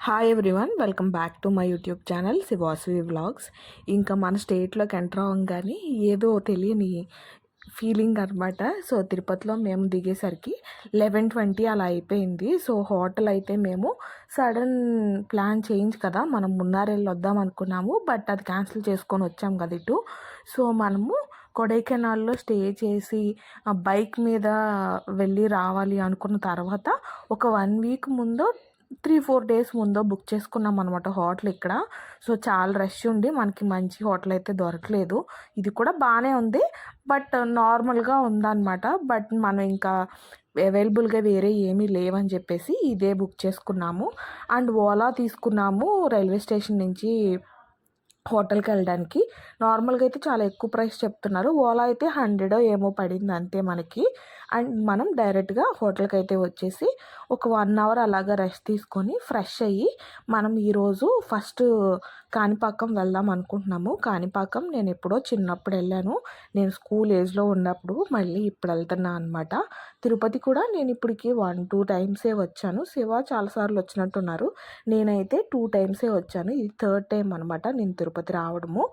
Hi everyone, welcome back to my YouTube channel Shivasavi vlogs. ఇంకా మన స్టేట్లోకి enter అవ్వగానే ఏదో తెలియని ఫీలింగ్ అనమాట. సో తిరుపతిలో మేము దిగేసరికి 11:20 అలా అయిపోయింది. సో హోటల్ అయితే మేము సడన్ ప్లాన్ చేంజ్ కదా, మనం మున్నార్ వెళ్ళి వద్దాం అనుకున్నాము, బట్ అది క్యాన్సిల్ చేసుకొని వచ్చాం కదా ఇటు. సో మనము కొడైకెనాల్లో స్టే చేసి బైక్ మీద వెళ్ళి రావాలి అనుకున్న తర్వాత ఒక 1 వీక్ ముందు 3-4 డేస్ ముందో బుక్ చేసుకున్నాం అనమాట హోటల్ ఇక్కడ. సో చాలా రష్ ఉండి మనకి మంచి హోటల్ అయితే దొరకలేదు. ఇది కూడా బాగానే ఉంది, బట్ నార్మల్గా ఉందన్నమాట. బట్ మనం ఇంకా అవైలబుల్గా వేరే ఏమీ లేవని చెప్పేసి ఇదే బుక్ చేసుకున్నాము. అండ్ ఓలా తీసుకున్నాము రైల్వే స్టేషన్ నుంచి హోటల్కి వెళ్ళడానికి. నార్మల్గా అయితే చాలా ఎక్కువ ప్రైస్ చెప్తున్నారు. ఓలా అయితే 100 ఏమో పడింది అంతే మనకి. అండ్ మనం డైరెక్ట్గా హోటల్కి అయితే వచ్చేసి ఒక 1 అవర్ అలాగా రెస్ట్ తీసుకొని ఫ్రెష్ అయ్యి మనం ఈరోజు ఫస్ట్ కాణిపాకం వెళ్దాం అనుకుంటున్నాము. కాణిపాకం నేను ఎప్పుడో చిన్నప్పుడు వెళ్ళాను, నేను స్కూల్ ఏజ్లో ఉన్నప్పుడు. మళ్ళీ ఇప్పుడు వెళ్తున్నా అనమాట. తిరుపతి కూడా నేను ఇప్పటికి 1-2 టైమ్సే వచ్చాను. శివ చాలాసార్లు వచ్చినట్టున్నారు, నేనైతే 2 టైమ్సే వచ్చాను. ఇది 3rd టైం అనమాట నేను తిరుపతి రావడము.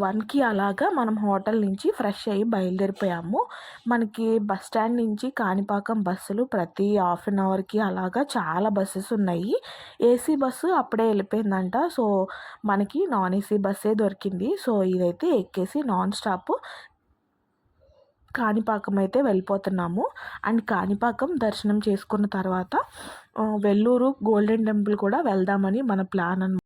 1కి అలాగా మనం హోటల్ నుంచి ఫ్రెష్ అయ్యి బయలుదేరిపోయాము. మనకి బస్ స్టాండ్ నుంచి కాణిపాకం బస్సులు ప్రతి హాఫ్ అన్ అవర్కి అలాగా చాలా బస్సెస్ ఉన్నాయి. ఏసీ బస్సు అప్పుడే వెళ్ళిపోయిందంట. సో మనకి నాన్ ఏసీ బస్సే దొరికింది. సో ఇదైతే ఎక్కేసి నాన్ స్టాప్ కాణిపాకం అయితే వెళ్ళిపోతున్నాము. అండ్ కాణిపాకం దర్శనం చేసుకున్న తర్వాత వెల్లూరు గోల్డెన్ టెంపుల్ కూడా వెళ్దామని మన ప్లాన్ అనమాట.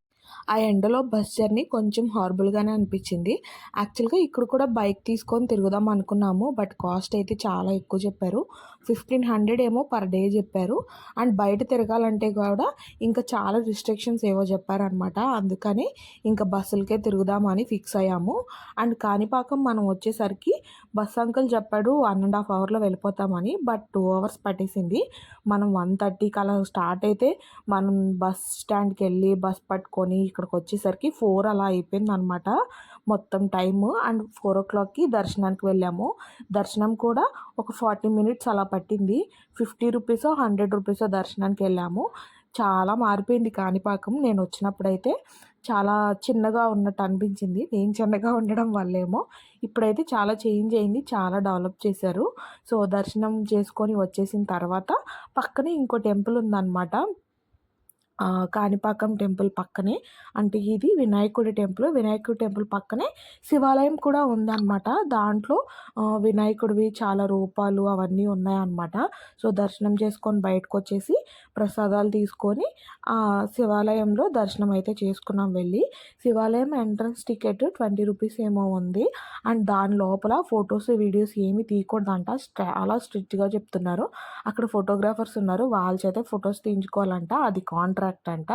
ఆ ఎండలో బస్ జర్నీ కొంచెం హారబుల్గానే అనిపించింది. యాక్చువల్గా ఇక్కడ కూడా బైక్ తీసుకొని తిరుగుదాం అనుకున్నాము, బట్ కాస్ట్ అయితే చాలా ఎక్కువ చెప్పారు. 1500 ఏమో పర్ డే చెప్పారు. అండ్ బయట తిరగాలంటే కూడా ఇంకా చాలా రిస్ట్రిక్షన్స్ ఏవో చెప్పారనమాట. అందుకని ఇంకా బస్సులకే తిరుగుదామని ఫిక్స్ అయ్యాము. అండ్ కాణిపాకం మనం వచ్చేసరికి బస్ అంకుల్ చెప్పాడు 1.5 అవర్లో వెళ్ళిపోతామని, బట్ 2 అవర్స్ పట్టేసింది. మనం 1:30కి అలా స్టార్ట్ అయితే మనం బస్ స్టాండ్కి వెళ్ళి బస్ పట్టుకొని ఇక్కడికి వచ్చేసరికి 4 అలా అయిపోయింది అనమాట మొత్తం టైము. అండ్ 4 o'clockకి దర్శనానికి వెళ్ళాము. దర్శనం కూడా ఒక 40 minutes అలా పట్టింది. 50 రూపీసో 100 రూపీసో దర్శనానికి వెళ్ళాము. చాలా మారిపోయింది కాణిపాకం. నేను వచ్చినప్పుడైతే చాలా చిన్నగా ఉన్నట్టు అనిపించింది. నేను చిన్నగా ఉండడం వల్లేమో ఇప్పుడైతే చాలా చేంజ్ అయింది, చాలా డెవలప్ చేశారు. సో దర్శనం చేసుకొని వచ్చేసిన తర్వాత పక్కనే ఇంకో టెంపుల్ ఉందన్నమాట. కాణిపాకం టెంపుల్ పక్కనే, అంటే ఇది వినాయకుడి టెంపుల్. వినాయకుడి టెంపుల్ పక్కనే శివాలయం కూడా ఉందన్నమాట. దాంట్లో వినాయకుడివి చాలా రూపాలు అవన్నీ ఉన్నాయన్నమాట. సో దర్శనం చేసుకొని బయటకు వచ్చేసి ప్రసాదాలు తీసుకొని శివాలయంలో దర్శనం అయితే చేసుకున్నాం వెళ్ళి. శివాలయం ఎంట్రన్స్ టికెట్ 20 రూపీస్ ఏమో ఉంది. అండ్ దాని లోపల ఫొటోస్ వీడియోస్ ఏమీ తీయకూడదంట, చాలా స్ట్రిక్ట్గా చెప్తున్నారు. అక్కడ ఫోటోగ్రాఫర్స్ ఉన్నారు, వాళ్ళ చేత ఫొటోస్ తీయించుకోవాలంట, అది కాంట్రాక్ట్ అంట.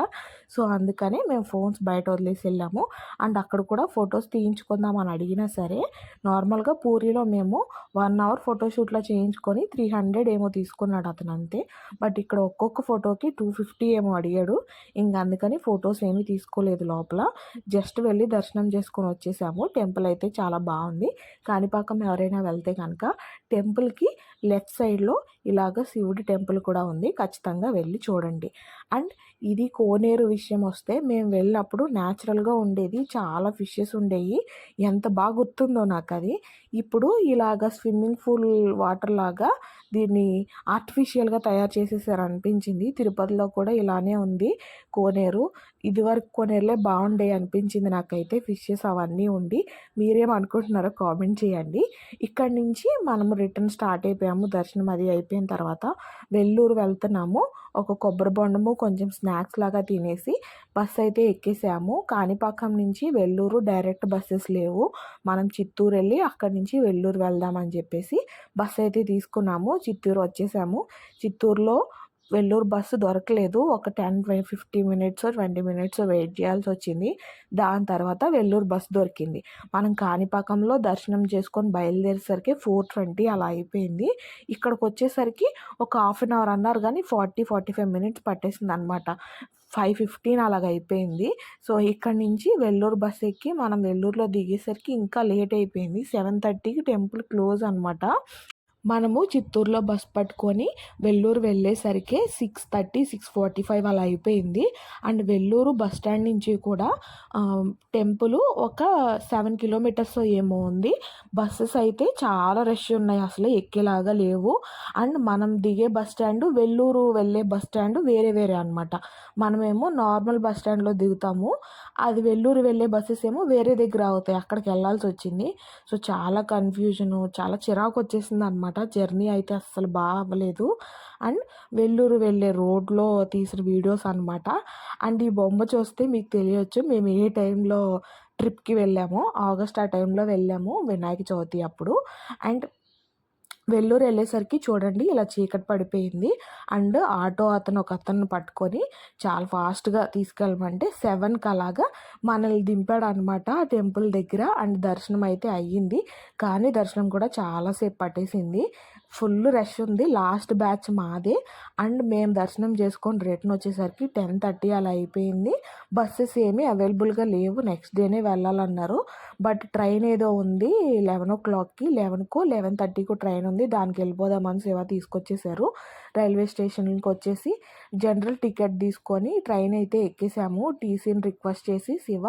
సో అందుకని మేము ఫోన్స్ బయట వదిలేసి వెళ్ళాము. అండ్ అక్కడ కూడా ఫొటోస్ తీయించుకుందాం అని అడిగినా సరే, నార్మల్గా పూరిలో మేము 1 అవర్ ఫోటోషూట్లో చేయించుకొని 300 ఏమో తీసుకున్నాడు అతను అంతే. బట్ ఇక్కడ ఒక్కొక్క ఫోటోకి 250 ఏమో అడిగాడు. ఇంకా అందుకని ఫొటోస్ ఏమీ తీసుకోలేదు లోపల, జస్ట్ వెళ్ళి దర్శనం చేసుకొని వచ్చేసాము. టెంపుల్ అయితే చాలా బాగుంది. కాణిపాకం ఎవరైనా వెళ్తే కనుక టెంపుల్కి లెఫ్ట్ సైడ్లో ఇలాగ శివుడి టెంపుల్ కూడా ఉంది, ఖచ్చితంగా వెళ్ళి చూడండి. అండ్ ఇది కోనేరు విషయం వస్తే, మేము వెళ్ళినప్పుడు న్యాచురల్గా ఉండేది, చాలా ఫిషెస్ ఉండేవి. ఎంత బాగా గుర్తుందో నాకు అది. ఇప్పుడు ఇలాగ స్విమ్మింగ్ పూల్ వాటర్ లాగా దీన్ని ఆర్టిఫిషియల్గా తయారు చేసేసారు అనిపించింది. తిరుపతిలో కూడా ఇలానే ఉంది కోనేరు. ఇదివరకు కోనేరులే బాగుండే అనిపించింది నాకైతే, ఫిషెస్ అవన్నీ ఉండి. మీరేమనుకుంటున్నారో కామెంట్ చేయండి. ఇక్కడి నుంచి మనము రిటర్న్ స్టార్ట్ అయిపోయాము. దర్శనం అది అయిపోయిన తర్వాత వెల్లూరు వెళ్తున్నాము. ఒక కొబ్బరి బొండము కొంచెం స్నాక్స్ లాగా తినేసి బస్ అయితే ఎక్కేసాము. కాణిపాకం నుంచి వెల్లూరు డైరెక్ట్ బస్సెస్ లేవు. మనం చిత్తూరు వెళ్ళి అక్కడి నుంచి వెల్లూరు వెళ్దామని చెప్పేసి బస్ అయితే తీసుకున్నాము. చిత్తూరు వచ్చేసాము. చిత్తూరులో వెల్లూరు బస్సు దొరకలేదు. ఒక 10-15 మినిట్స్ 20 మినిట్స్ వెయిట్ చేయాల్సి వచ్చింది. దాని తర్వాత వెల్లూరు బస్సు దొరికింది. మనం కాణిపాకంలో దర్శనం చేసుకొని బయలుదేరేసరికి 4:20 అలా అయిపోయింది. ఇక్కడికి వచ్చేసరికి ఒక హాఫ్ అన్ అవర్ అన్నారు కానీ 40-45 మినిట్స్ పట్టేసింది అనమాట. 5:15 అలాగ అయిపోయింది. సో ఇక్కడి నుంచి వెల్లూరు బస్ ఎక్కి మనం వెల్లూరులో దిగేసరికి ఇంకా లేట్ అయిపోయింది. 7:30కి టెంపుల్ క్లోజ్ అనమాట. మనము చిత్తూరులో బస్ పట్టుకొని వెల్లూరు వెళ్ళేసరికి 6:30, 6:45 అలా అయిపోయింది. అండ్ వెల్లూరు బస్ స్టాండ్ నుంచి కూడా టెంపుల్ ఒక 7 కిలోమీటర్స్ ఏమో ఉంది. బస్సెస్ అయితే చాలా రష్ ఉన్నాయి, అసలు ఎక్కేలాగా లేవు. అండ్ మనం దిగే బస్ స్టాండ్, వెల్లూరు వెళ్ళే బస్ స్టాండ్ వేరే వేరే అనమాట. మనమేమో నార్మల్ బస్ స్టాండ్లో దిగుతాము, అది వెల్లూరు వెళ్ళే బస్సెస్ ఏమో వేరే దగ్గర అవుతాయి, అక్కడికి వెళ్ళాల్సి వచ్చింది. సో చాలా కన్ఫ్యూజను, చాలా చిరాకు వచ్చేసింది అనమాట. జర్నీ అయితే అస్సలు బాగా అవ్వలేదు. అండ్ వెల్లూరు వెళ్ళే రోడ్లో తీసిన వీడియోస్ అనమాట. అండ్ ఈ బొమ్మ చూస్తే మీకు తెలియచ్చు మేము ఏ టైంలో ట్రిప్కి వెళ్ళామో. ఆగస్ట్ ఆ టైంలో వెళ్ళాము, వినాయక చవితి అప్పుడు. అండ్ వెల్లూరు వెళ్ళేసరికి చూడండి ఇలా చీకటి పడిపోయింది. అండ్ ఆటో ఒక అతను పట్టుకొని చాలా ఫాస్ట్గా తీసుకెళ్ళమంటే 7కి అలాగా మనల్ని దింపాడు అనమాట టెంపుల్ దగ్గర. అండ్ దర్శనం అయితే అయ్యింది, కానీ దర్శనం కూడా చాలాసేపు పట్టేసింది. ఫుల్ రష్ ఉంది, లాస్ట్ బ్యాచ్ మాదే. అండ్ మేము దర్శనం చేసుకొని రిటర్న్ వచ్చేసరికి 10:30 అలా అయిపోయింది. బస్సెస్ ఏమీ అవైలబుల్గా లేవు, నెక్స్ట్ డేనే వెళ్ళాలన్నారు. బట్ ట్రైన్ ఏదో ఉంది 11 o'clockకి, 11కో 11:30కో ట్రైన్ ఉంది, దానికి వెళ్ళిపోదామని శివ తీసుకొచ్చేసారు. రైల్వే స్టేషన్కి వచ్చేసి జనరల్ టికెట్ తీసుకొని ట్రైన్ అయితే ఎక్కేసాము. టీసీని రిక్వెస్ట్ చేసి శివ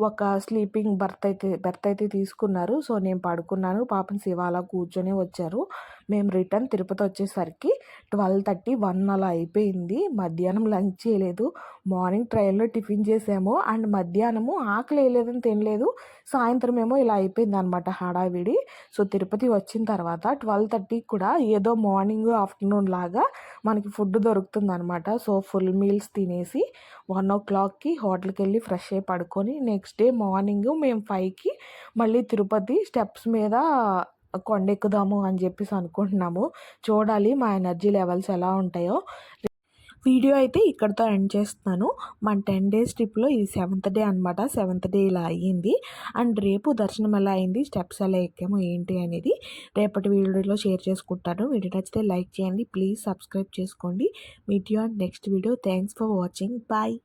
ఒక స్లీపింగ్ బెర్త్ అయితే తీసుకున్నారు. సో నేను పడుకున్నాను, పాపం శివ అలా కూర్చొని వచ్చారు. మేము రిటర్న్ తిరుపతి వచ్చేసరికి 12:30, 1 అలా అయిపోయింది. మధ్యాహ్నం లంచ్ చేయలేదు, మార్నింగ్ ట్రైన్లో టిఫిన్ చేసాము. అండ్ మధ్యాహ్నము ఆకలి వేయలేదని తినలేదు, సాయంత్రం ఏమో ఇలా అయిపోయింది అనమాట హడావిడి. సో తిరుపతి వచ్చిన తర్వాత 12:30 కూడా ఏదో మార్నింగ్ ఆఫ్టర్నూన్ లాగా మనకి ఫుడ్ దొరుకుతుంది అనమాట. సో ఫుల్ మీల్స్ తినేసి 1 o'clockకి హోటల్కి వెళ్ళి ఫ్రెష్ అయ్యి పడుకొని నెక్స్ట్ డే మార్నింగ్ మేము 5కి మళ్ళీ తిరుపతి స్టెప్స్ మీద కొండెక్కుదాము అని చెప్పేసి అనుకుంటున్నాము. చూడాలి మా ఎనర్జీ లెవెల్స్ ఎలా ఉంటాయో. వీడియో అయితే ఇక్కడితో ఎండ్ చేస్తున్నాను. మన 10 days ట్రిప్లో ఇది 7th డే అనమాట. 7th డే ఇలా అయ్యింది. అండ్ రేపు దర్శనం ఎలా అయింది, స్టెప్స్ ఎలా ఎక్కాము ఏంటి అనేది రేపటి వీడియోలో షేర్ చేసుకుంటాను. వీడియో నచ్చితే లైక్ చేయండి, ప్లీజ్ సబ్స్క్రైబ్ చేసుకోండి. Meet you on next video. Thanks for watching, bye.